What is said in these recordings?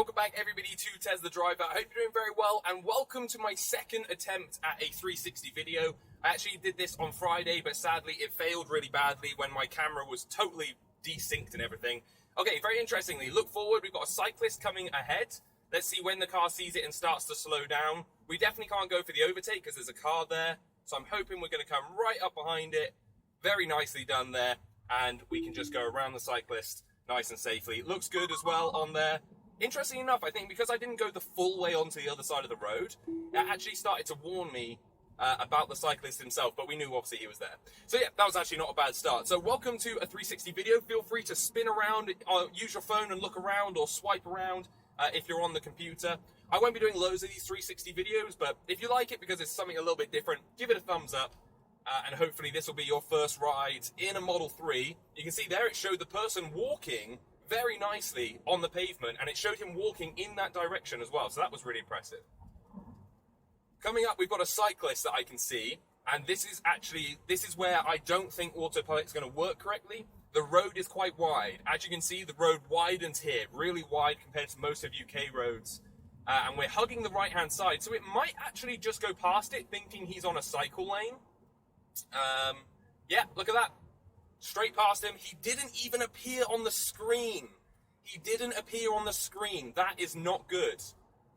welcome back everybody to Tez the Driver. I hope you're doing very well, and welcome to my second attempt at a 360 video. I actually did this on Friday, but sadly it failed really badly when my camera was totally desynced and everything. Okay, very interestingly, look forward, we've got a cyclist coming ahead. Let's see when the car sees it and starts to slow down. We definitely can't go for the overtake because there's a car there, so I'm hoping we're going to come right up behind it. Very nicely done there, and we can just go around the cyclist nice and safely. It looks good as well on there. Interesting enough, I think because I didn't go the full way onto the other side of the road, it actually started to warn me about the cyclist himself, but we knew obviously he was there. So yeah, that was actually not a bad start. So welcome to a 360 video. Feel free to spin around, use your phone and look around, or swipe around if you're on the computer. I won't be doing loads of these 360 videos, but if you like it because it's something a little bit different, give it a thumbs up. And hopefully this will be your first ride in a Model 3. You can see there it showed the person walking very nicely on the pavement, and it showed him walking in that direction as well, so that was really impressive. Coming up, we've got a cyclist that I can see, and this is where I don't think AutoPilot is going to work correctly. The road is quite wide. As you can see, the road widens here, really wide compared to most of UK roads. And we're hugging the right-hand side, so it might actually just go past it, thinking he's on a cycle lane. Yeah, look at that. Straight past him. He didn't even appear on the screen. He didn't appear on the screen. That is not good.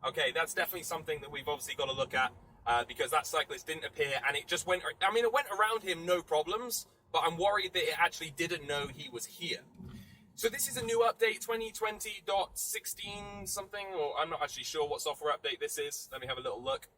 Okay, that's definitely something that we've obviously got to look at, because that cyclist didn't appear, and it just went, I mean, it went around him, no problems, but I'm worried that it actually didn't know he was here. So this is a new update, 2020.16 something, or I'm not actually sure what software update this is. Let me have a little look.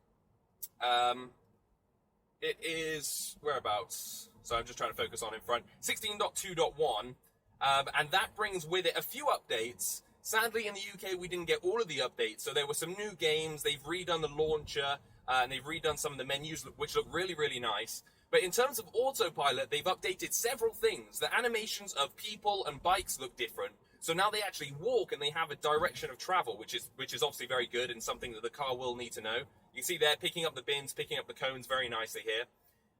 It is, whereabouts? So I'm just trying to focus on in front. 16.2.1, and that brings with it a few updates. Sadly, in the UK, we didn't get all of the updates, so there were some new games. They've redone the launcher, and they've redone some of the menus, which look really, really nice. But in terms of AutoPilot, they've updated several things. The animations of people and bikes look different. So now they actually walk, and they have a direction of travel, which is obviously very good, and something that the car will need to know. You can see there, picking up the bins, picking up the cones very nicely here.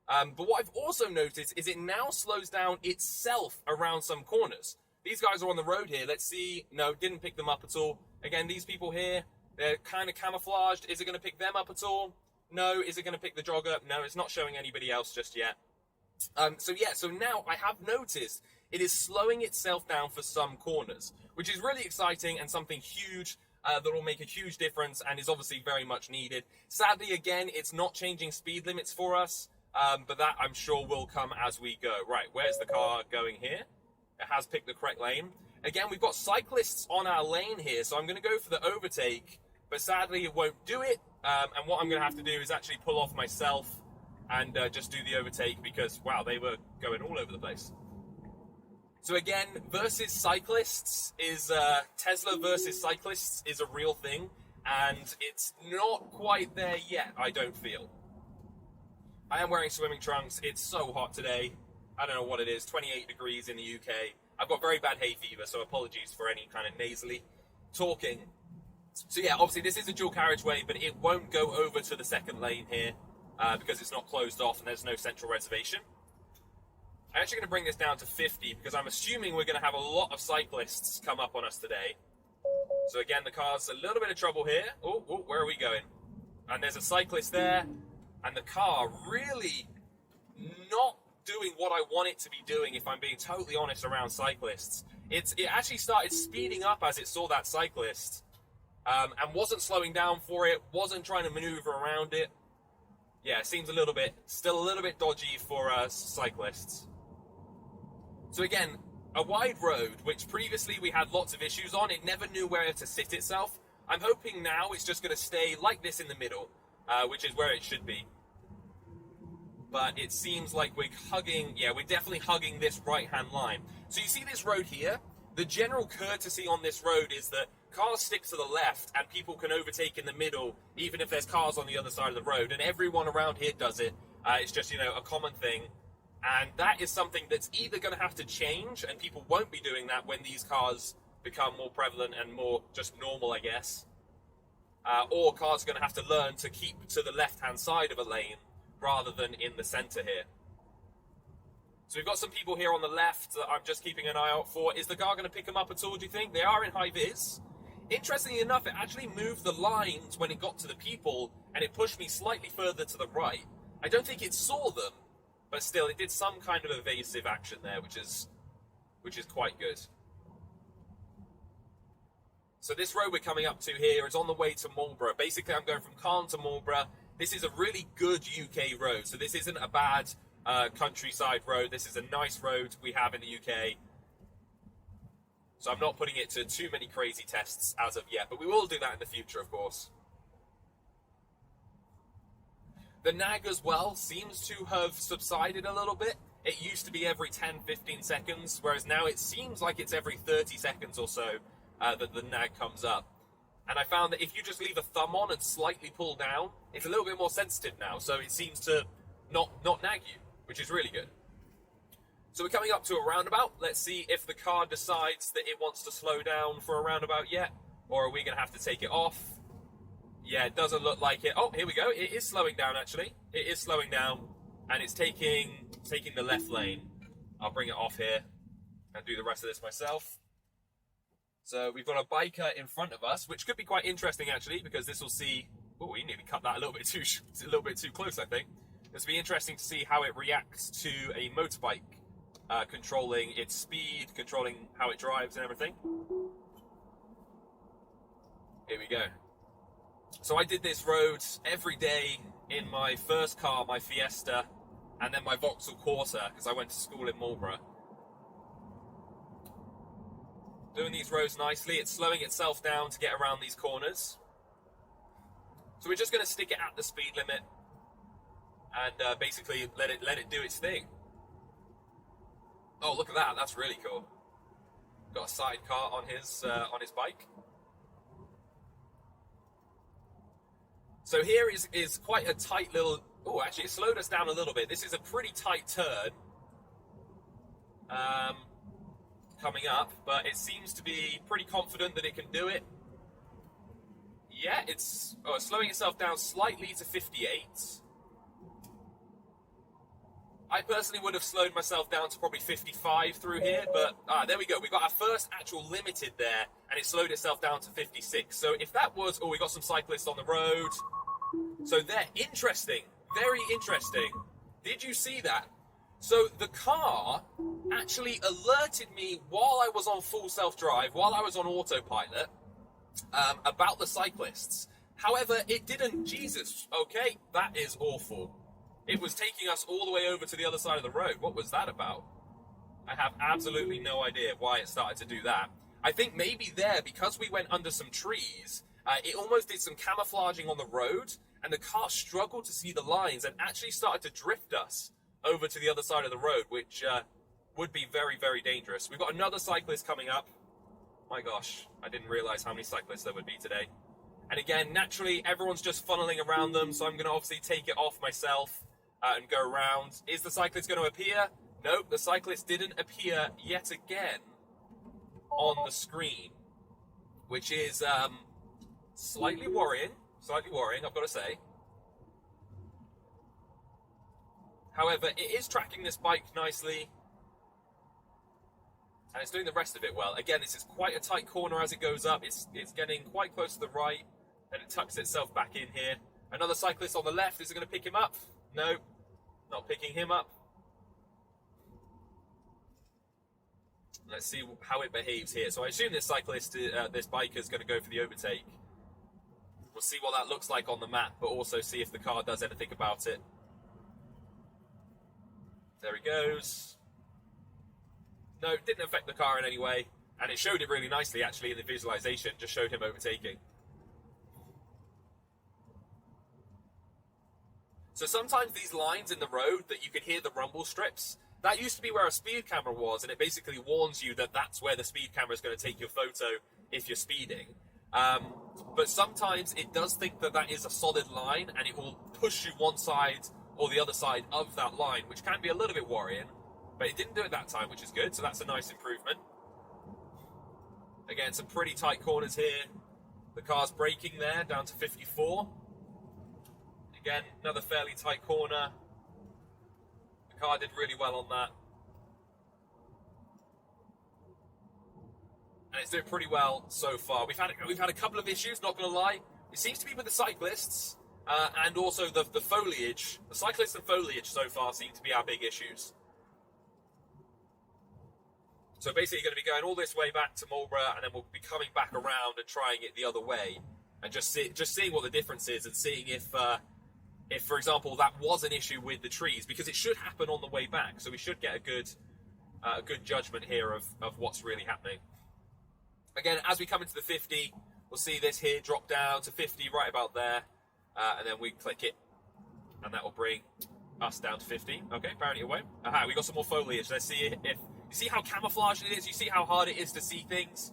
But what I've also noticed is it now slows down itself around some corners. These guys are on the road here. Let's see. No, didn't pick them up at all. Again, these people here, they're kind of camouflaged. Is it going to pick them up at all? No. Is it going to pick the jogger? No, it's not showing anybody else just yet. So now I have noticed it is slowing itself down for some corners, which is really exciting and something huge that will make a huge difference and is obviously very much needed. Sadly, again, it's not changing speed limits for us, but that I'm sure will come as we go. Right, where's the car going here? It has picked the correct lane. Again, we've got cyclists on our lane here, so I'm going to go for the overtake, but sadly it won't do it. And what I'm going to have to do is actually pull off myself and just do the overtake because, wow, they were going all over the place. So again, versus cyclists is, Tesla versus cyclists is a real thing, and it's not quite there yet, I don't feel. I am wearing swimming trunks. It's so hot today. I don't know what it is, 28 degrees in the UK. I've got very bad hay fever, so apologies for any kind of nasally talking. So yeah, obviously this is a dual carriageway, but it won't go over to the second lane here because it's not closed off and there's no central reservation. I'm actually going to bring this down to 50 because I'm assuming we're going to have a lot of cyclists come up on us today. So again, the car's a little bit of trouble here. Oh, where are we going? And there's a cyclist there, and the car really not doing what I want it to be doing, if I'm being totally honest, around cyclists. It actually started speeding up as it saw that cyclist, and wasn't slowing down for it, wasn't trying to maneuver around it. Yeah, it seems still a little bit dodgy for cyclists. So again, a wide road, which previously we had lots of issues on, it never knew where to sit itself. I'm hoping now it's just going to stay like this in the middle, which is where it should be. But it seems like we're definitely hugging this right-hand line. So you see this road here? The general courtesy on this road is that cars stick to the left and people can overtake in the middle, even if there's cars on the other side of the road. And everyone around here does it. It's just, a common thing. And that is something that's either going to have to change, and people won't be doing that when these cars become more prevalent and more just normal, I guess. Or cars are going to have to learn to keep to the left-hand side of a lane rather than in the center here. So we've got some people here on the left that I'm just keeping an eye out for. Is the car going to pick them up at all, do you think? They are in high vis. interestingly enough, it actually moved the lines when it got to the people, and it pushed me slightly further to the right. I don't think it saw them, but still, it did some kind of evasive action there, which is quite good. So this road we're coming up to here is on the way to Marlborough. Basically, I'm going from Calne to Marlborough. This is a really good UK road, so this isn't a bad countryside road. This is a nice road we have in the UK. So I'm not putting it to too many crazy tests as of yet, but we will do that in the future, of course. The nag as well seems to have subsided a little bit. It used to be every 10-15 seconds, whereas now it seems like it's every 30 seconds or so that the nag comes up. And I found that if you just leave a thumb on and slightly pull down, it's a little bit more sensitive now, so it seems to not nag you, which is really good. So we're coming up to a roundabout. Let's see if the car decides that it wants to slow down for a roundabout yet, or are we going to have to take it off? Yeah, it doesn't look like it. Oh, here we go. It is slowing down, actually. It is slowing down, and it's taking the left lane. I'll bring it off here and do the rest of this myself. So we've got a biker in front of us, which could be quite interesting, actually, because this will see... Oh, we nearly cut that a little bit too close, I think. This will be interesting to see how it reacts to a motorbike, controlling its speed, controlling how it drives and everything. Here we go. So I did this road every day in my first car, my Fiesta, and then my Vauxhall Corsa, because I went to school in Marlborough. Doing these roads nicely. It's slowing itself down to get around these corners. So we're just going to stick it at the speed limit and basically let it do its thing. Oh, look at that! That's really cool. Got a sidecar on his bike. So here is quite a tight little... Oh, actually, it slowed us down a little bit. This is a pretty tight turn coming up, but it seems to be pretty confident that it can do it. Yeah, it's slowing itself down slightly to 58. I personally would have slowed myself down to probably 55 through here, but there we go. We got our first actual limited there, and it slowed itself down to 56. So if that was... Oh, we got some cyclists on the road. So they're interesting. Very interesting. Did you see that? So the car actually alerted me while I was on full self-drive, while I was on autopilot, about the cyclists. However, it didn't... Jesus, okay, that is awful. It was taking us all the way over to the other side of the road. What was that about? I have absolutely no idea why it started to do that. I think maybe there, because we went under some trees, it almost did some camouflaging on the road, and the car struggled to see the lines and actually started to drift us over to the other side of the road, which would be very, very dangerous. We've got another cyclist coming up. My gosh, I didn't realize how many cyclists there would be today. And again, naturally, everyone's just funneling around them, so I'm going to obviously take it off myself and go around. Is the cyclist going to appear? Nope, the cyclist didn't appear yet again on the screen, which is slightly worrying, I've got to say. However, it is tracking this bike nicely, and it's doing the rest of it well. Again, this is quite a tight corner as it goes up. It's getting quite close to the right, and it tucks itself back in here. Another cyclist on the left. Is it going to pick him up? No, not picking him up. Let's see how it behaves here. So I assume this cyclist, this biker is going to go for the overtake. We'll see what that looks like on the map, but also see if the car does anything about it. There he goes. No, it didn't affect the car in any way, and it showed it really nicely, actually, in the visualization. Just showed him overtaking. So sometimes these lines in the road that you can hear the rumble strips, that used to be where a speed camera was, and it basically warns you that that's where the speed camera is going to take your photo if you're speeding. But sometimes it does think that that is a solid line, and it will push you one side or the other side of that line, which can be a little bit worrying. But it didn't do it that time, which is good, so that's a nice improvement. Again, some pretty tight corners here. The car's braking there, down to 54. Again, another fairly tight corner. The car did really well on that. and it's doing pretty well so far. We've had a couple of issues, not going to lie. It seems to be with the cyclists and also the foliage. The cyclists and foliage so far seem to be our big issues. So basically, going to be going all this way back to Marlborough, and then we'll be coming back around and trying it the other way, and just seeing what the difference is, and seeing if, for example, that was an issue with the trees, because it should happen on the way back. So we should get a good judgment here of what's really happening. Again, as we come into the 50, we'll see this here drop down to 50 right about there, and then we click it, and that will bring us down to 50. Okay, apparently it won't. Aha, we got some more foliage. Let's see if you see how camouflaged it is. You see how hard it is to see things.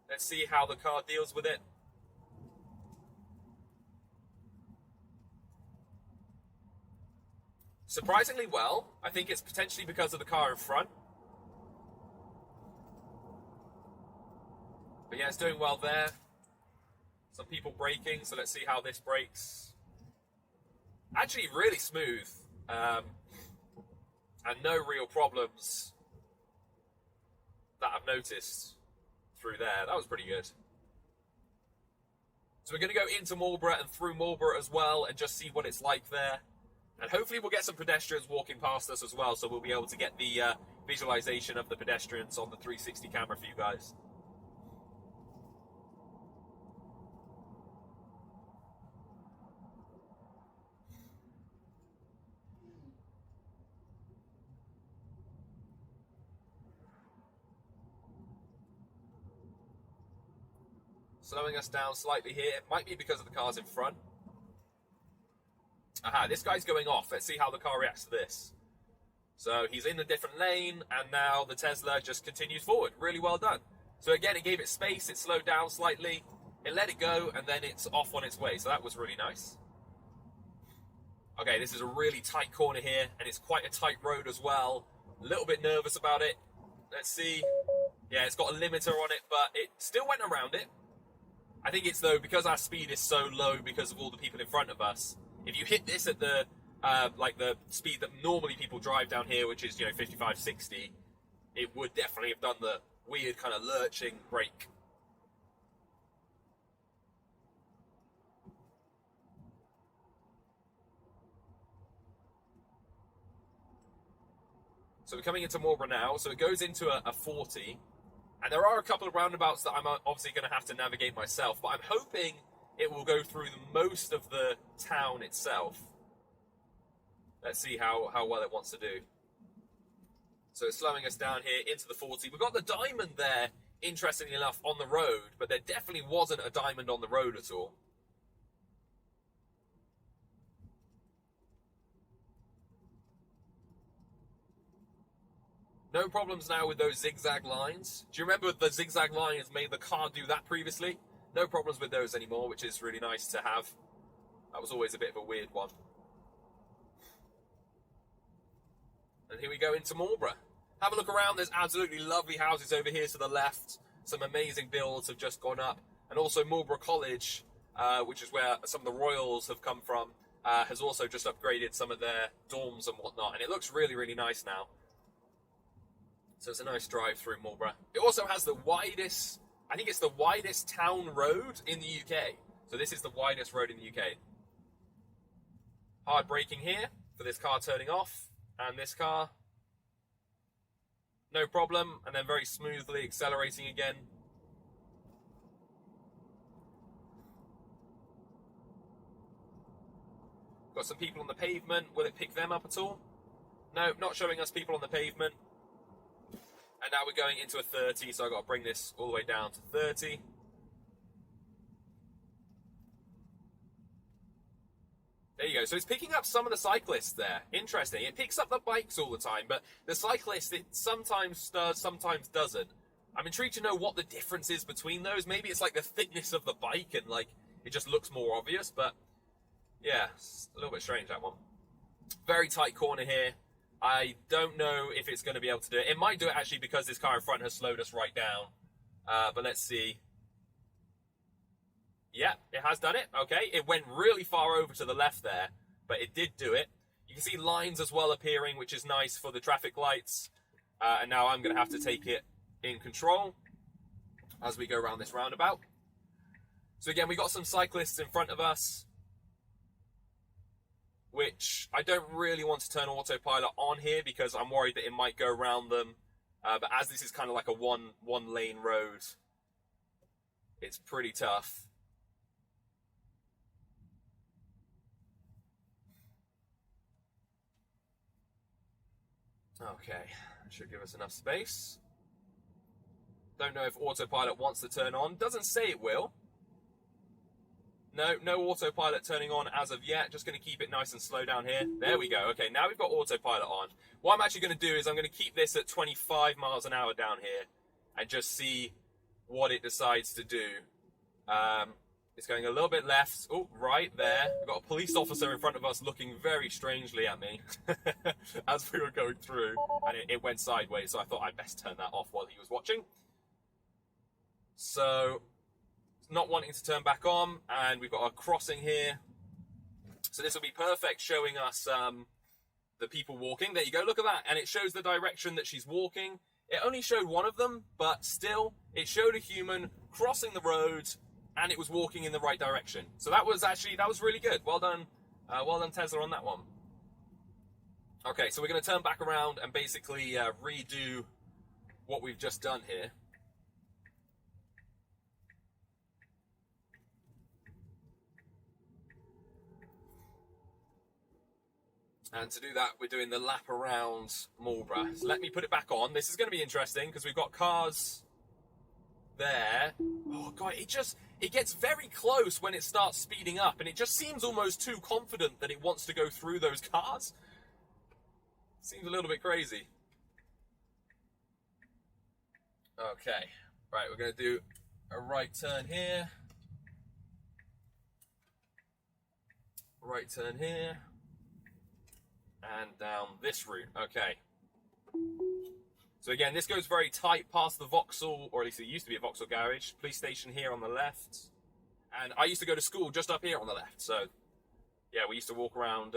Let's see how the car deals with it. Surprisingly well. I think it's potentially because of the car in front. But yeah, it's doing well there. Some people braking, so let's see how this brakes. Actually, really smooth. And no real problems that I've noticed through there. That was pretty good. So we're going to go into Marlborough and through Marlborough as well and just see what it's like there. And hopefully we'll get some pedestrians walking past us as well, so we'll be able to get the visualization of the pedestrians on the 360 camera for you guys. Slowing us down slightly here. It might be because of the cars in front. Aha, this guy's going off. Let's see how the car reacts to this. So he's in a different lane, and now the Tesla just continues forward. Really well done. So again, it gave it space. It slowed down slightly. It let it go, and then it's off on its way. So that was really nice. Okay, this is a really tight corner here, and it's quite a tight road as well. A little bit nervous about it. Let's see. Yeah, it's got a limiter on it, but it still went around it. I think it's, though, because our speed is so low because of all the people in front of us, if you hit this at the the speed that normally people drive down here, which is, 55, 60, it would definitely have done the weird kind of lurching brake. So we're coming into Marlborough now, so it goes into a 40. And there are a couple of roundabouts that I'm obviously going to have to navigate myself, but I'm hoping it will go through most of the town itself. Let's see how well it wants to do. So it's slowing us down here into the 40. We've got the diamond there, interestingly enough, on the road, but there definitely wasn't a diamond on the road at all. No problems now with those zigzag lines. Do you remember the zigzag lines made the car do that previously? No problems with those anymore, which is really nice to have. That was always a bit of a weird one. And here we go into Marlborough. Have a look around. There's absolutely lovely houses over here to the left. Some amazing builds have just gone up. And also Marlborough College, which is where some of the Royals have come from, has also just upgraded some of their dorms and whatnot. And it looks really, really nice now. So it's a nice drive through Marlborough. It also has the widest, I think it's the widest town road in the UK. So this is the widest road in the UK. Hard braking here for this car turning off. And this car, no problem. And then very smoothly accelerating again. Got some people on the pavement. Will it pick them up at all? No, not showing us people on the pavement. And now we're going into a 30, so I've got to bring this all the way down to 30. There you go. So it's picking up some of the cyclists there. Interesting. It picks up the bikes all the time, but the cyclists, it sometimes does, sometimes doesn't. I'm intrigued to know what the difference is between those. Maybe it's like the thickness of the bike and like it just looks more obvious, but yeah, it's a little bit strange, that one. Very tight corner here. I don't know if it's going to be able to do it. It might do it actually because this car in front has slowed us right down. But let's see. Yeah, it has done it. Okay, it went really far over to the left there, but it did do it. You can see lines as well appearing, which is nice for the traffic lights. And now I'm going to have to take it in control. as we go around this roundabout. So again, we got some cyclists in front of us, which I don't really want to turn autopilot on here because I'm worried that it might go around them. But as this is kind of like a one lane road, it's pretty tough. Okay, should give us enough space. Don't know if autopilot wants to turn on. Doesn't say it will. No autopilot turning on as of yet. Just going to keep it nice and slow down here. There we go. Okay, now we've got autopilot on. What I'm actually going to do is I'm going to keep this at 25 miles an hour down here and just see what it decides to do. It's going a little bit left. Oh, right there. We've got a police officer in front of us looking very strangely at me as we were going through, and it went sideways, so I thought I'd best turn that off while he was watching. So, not wanting to turn back on, and we've got a crossing here. So this will be perfect, showing us the people walking. There you go, look at that. And it shows the direction that she's walking. It only showed one of them, but still, it showed a human crossing the road, and it was walking in the right direction. So that was really good. Well done Tesla on that one. Okay, so we're going to turn back around and basically redo what we've just done here. And to do that, we're doing the lap around Marlborough. So let me put it back on. This is going to be interesting because we've got cars there. Oh god, it gets very close when it starts speeding up, and it just seems almost too confident that it wants to go through those cars. Seems a little bit crazy. Okay, right, we're going to do a right turn here. Right turn here. And down this route. Okay. So again, this goes very tight past the Vauxhall, or at least it used to be a Vauxhall garage. Police station here on the left. And I used to go to school just up here on the left. So, yeah, we used to walk around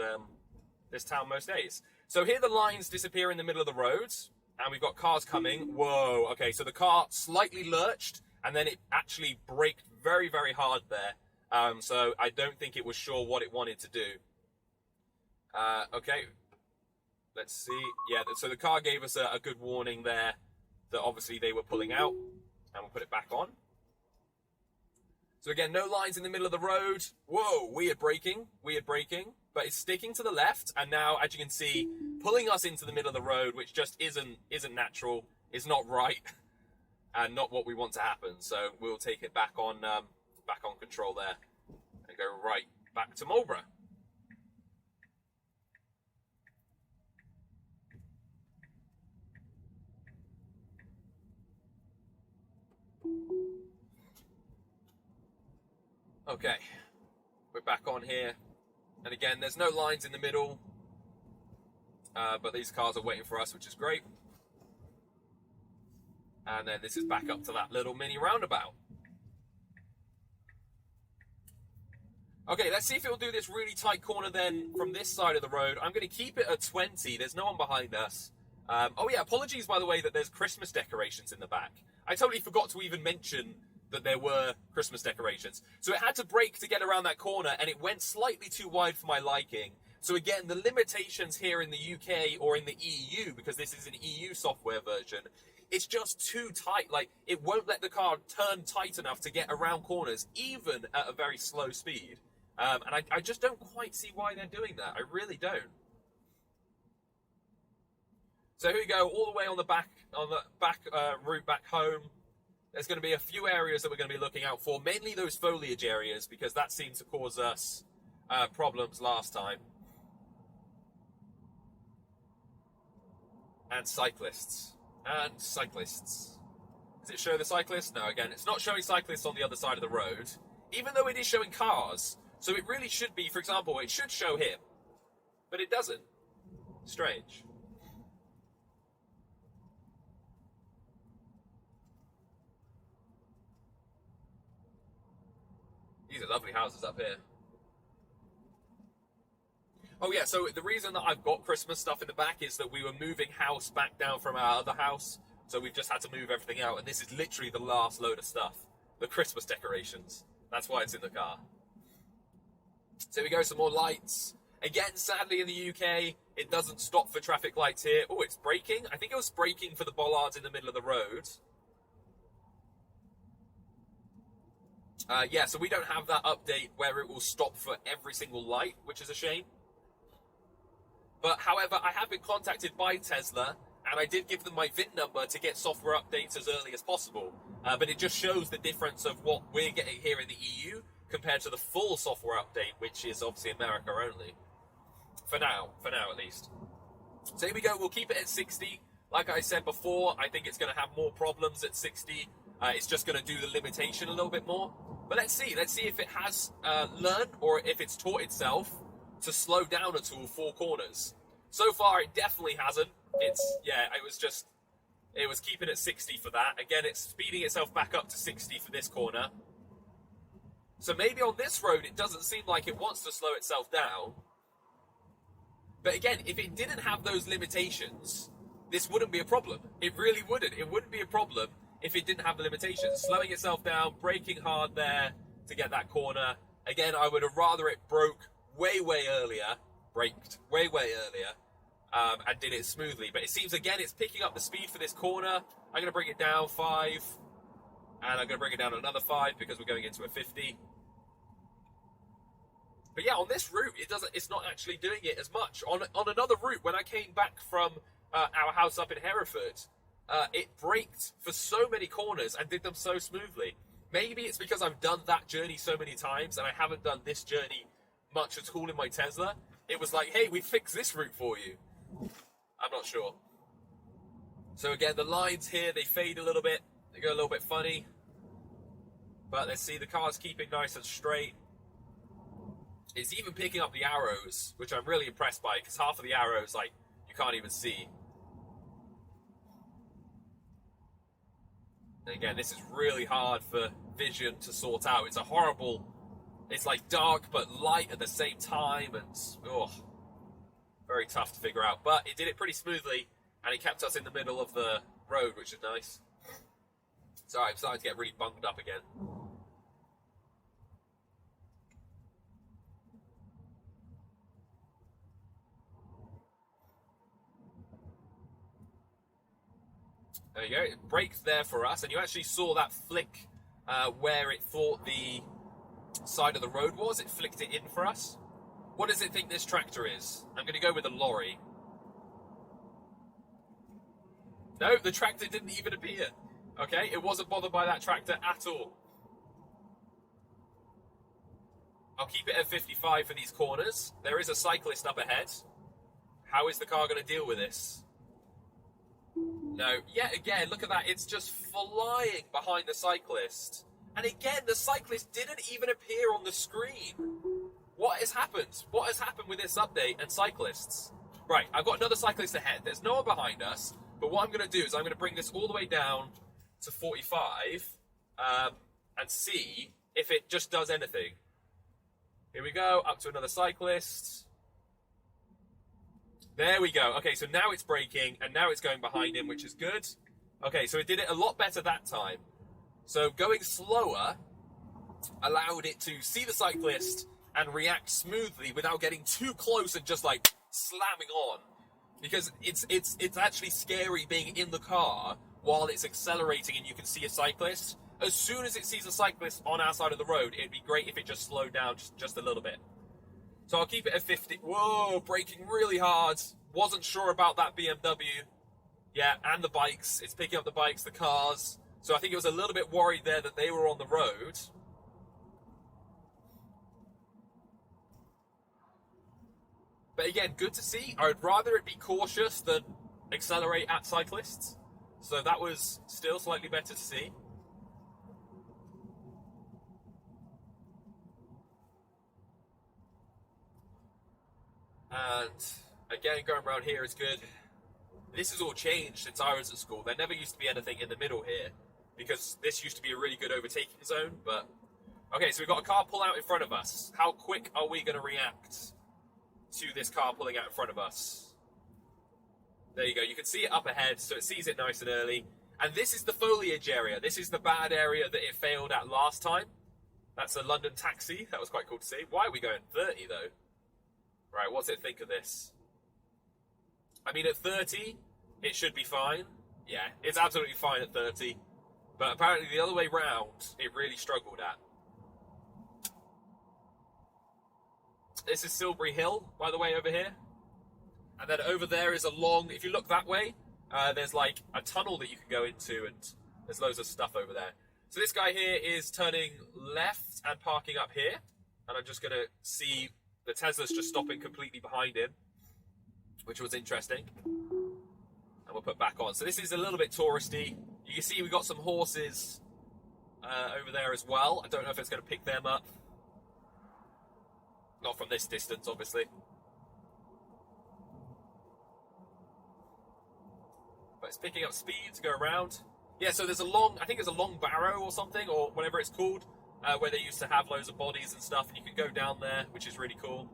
this town most days. So here the lines disappear in the middle of the road. And we've got cars coming. Whoa. Okay, so the car slightly lurched. And then it actually braked very, very hard there. So I don't think it was sure what it wanted to do. Okay, let's see. Yeah, so the car gave us a good warning there that obviously they were pulling out, and we'll put it back on. So again, no lines in the middle of the road. Whoa, weird braking, but it's sticking to the left, and now, as you can see, pulling us into the middle of the road, which just isn't natural, is not right, and not what we want to happen. So we'll take it back on control there, and go right back to Marlborough. Okay, we're back on here, and again, there's no lines in the middle, but these cars are waiting for us, which is great. And then this is back up to that little mini roundabout. Okay, let's see if it'll do this really tight corner then from this side of the road. I'm going to keep it at 20. There's no one behind us. Oh yeah, apologies, by the way, that there's Christmas decorations in the back. I totally forgot to even mention that there were Christmas decorations. So it had to brake to get around that corner, and it went slightly too wide for my liking. So again, the limitations here in the UK or in the EU, because this is an EU software version, it's just too tight. Like, it won't let the car turn tight enough to get around corners, even at a very slow speed. And I just don't quite see why they're doing that. I really don't. So here we go, all the way on the back route back home. There's going to be a few areas that we're going to be looking out for, mainly those foliage areas, because that seemed to cause us problems last time. And cyclists. Does it show the cyclists? No, again, it's not showing cyclists on the other side of the road, even though it is showing cars. So it really should be, for example, it should show him, but it doesn't. Strange. These are lovely houses up here. Oh yeah, so the reason that I've got Christmas stuff in the back is that we were moving house back down from our other house So we've just had to move everything out, and this is literally the last load of stuff. The Christmas decorations. That's why it's in the car. So here we go, some more lights. Again, sadly in the UK, it doesn't stop for traffic lights here. Oh, it's braking. I think it was braking for the bollards in the middle of the road. Yeah, so we don't have that update where it will stop for every single light, which is a shame. But however, I have been contacted by Tesla, and I did give them my VIN number to get software updates as early as possible. But it just shows the difference of what we're getting here in the EU compared to the full software update, which is obviously America only. For now at least. So here we go, we'll keep it at 60. Like I said before, I think it's going to have more problems at 60. It's just going to do the limitation a little bit more. But let's see if it has learned, or if it's taught itself to slow down at all for corners. So far, it definitely hasn't. It was keeping at 60 for that. Again, it's speeding itself back up to 60 for this corner. So maybe on this road, it doesn't seem like it wants to slow itself down. But again, if it didn't have those limitations, this wouldn't be a problem. It really wouldn't. It wouldn't be a problem if it didn't have the limitations. Slowing itself down, braking hard there to get that corner. Again, I would have rather it broke way earlier, braked way earlier, and did it smoothly. But it seems, again, it's picking up the speed for this corner. I'm going to bring it down 5, and I'm going to bring it down another 5 because we're going into a 50. But yeah, on this route, it's not actually doing it as much. On another route, when I came back from our house up in Hereford, it braked for so many corners and did them so smoothly. Maybe it's because I've done that journey so many times and I haven't done this journey much at all in my Tesla. It was like, hey, we fixed this route for you. I'm not sure. So again, the lines here, they fade a little bit. They go a little bit funny. But let's see, the car's keeping nice and straight. It's even picking up the arrows, which I'm really impressed by, because half of the arrows, like, you can't even see. And again, this is really hard for vision to sort out. It's like dark but light at the same time, and very tough to figure out. But it did it pretty smoothly, and it kept us in the middle of the road, which is nice. Sorry, I'm starting to get really bunged up again. There you go, it braked there for us, and you actually saw that flick where it thought the side of the road was. It flicked it in for us. What does it think this tractor is? I'm going to go with a lorry. No, the tractor didn't even appear. Okay, it wasn't bothered by that tractor at all. I'll keep it at 55 for these corners. There is a cyclist up ahead. How is the car going to deal with this? No, yet again, look at that. It's just flying behind the cyclist. And again, the cyclist didn't even appear on the screen. What has happened? What has happened with this update and cyclists? Right, I've got another cyclist ahead. There's no one behind us. But what I'm going to do is I'm going to bring this all the way down to 45 and see if it just does anything. Here we go, up to another cyclist. There we go. Okay, so now it's braking, and now it's going behind him, which is good. Okay, so it did it a lot better that time. So going slower allowed it to see the cyclist and react smoothly without getting too close and just like slamming on. Because it's actually scary being in the car while it's accelerating and you can see a cyclist. As soon as it sees a cyclist on our side of the road, it'd be great if it just slowed down just a little bit. So I'll keep it at 50. Whoa, braking really hard. Wasn't sure about that BMW. Yeah, and the bikes. It's picking up the bikes, the cars. So I think it was a little bit worried there that they were on the road. But again, good to see. I would rather it be cautious than accelerate at cyclists. So that was still slightly better to see. And again, going around here is good. This has all changed since I was at school. There never used to be anything in the middle here, because this used to be a really good overtaking zone. But okay, so we've got a car pull out in front of us. How quick are we going to react to this car pulling out in front of us? There you go. You can see it up ahead, so it sees it nice and early. And this is the foliage area. This is the bad area that it failed at last time. That's a London taxi. That was quite cool to see. Why are we going 30, though? Right, what's it think of this? I mean, at 30, it should be fine. Yeah, it's absolutely fine at 30. But apparently the other way round, it really struggled at. This is Silbury Hill, by the way, over here. And then over there is a long, if you look that way, there's like a tunnel that you can go into, and there's loads of stuff over there. So this guy here is turning left and parking up here. And I'm just going to see the Tesla's just stopping completely behind him, which was interesting. And we'll put back on. So this is a little bit touristy. You can see we've got some horses over there as well. I don't know if it's going to pick them up. Not from this distance, obviously. But it's picking up speed to go around. Yeah, so there's a long, I think it's a long barrow or something, or whatever it's called, where they used to have loads of bodies and stuff, and you can go down there, which is really cool.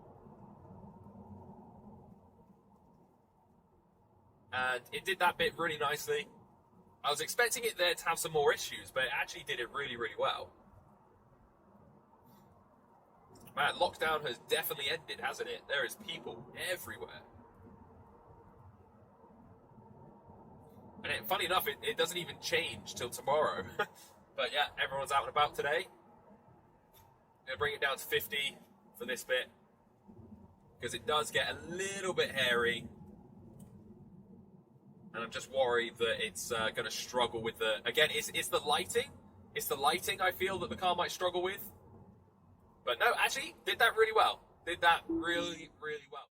And it did that bit really nicely. I was expecting it there to have some more issues, but it actually did it really, really well. Man, lockdown has definitely ended, hasn't it? There is people everywhere. And funny enough, it doesn't even change till tomorrow. But yeah, everyone's out and about today. I'm going to bring it down to 50 for this bit, because it does get a little bit hairy. And I'm just worried that it's going to struggle with the... Again, it's the lighting. It's the lighting I feel that the car might struggle with. But no, actually, did that really well. Did that really, really well.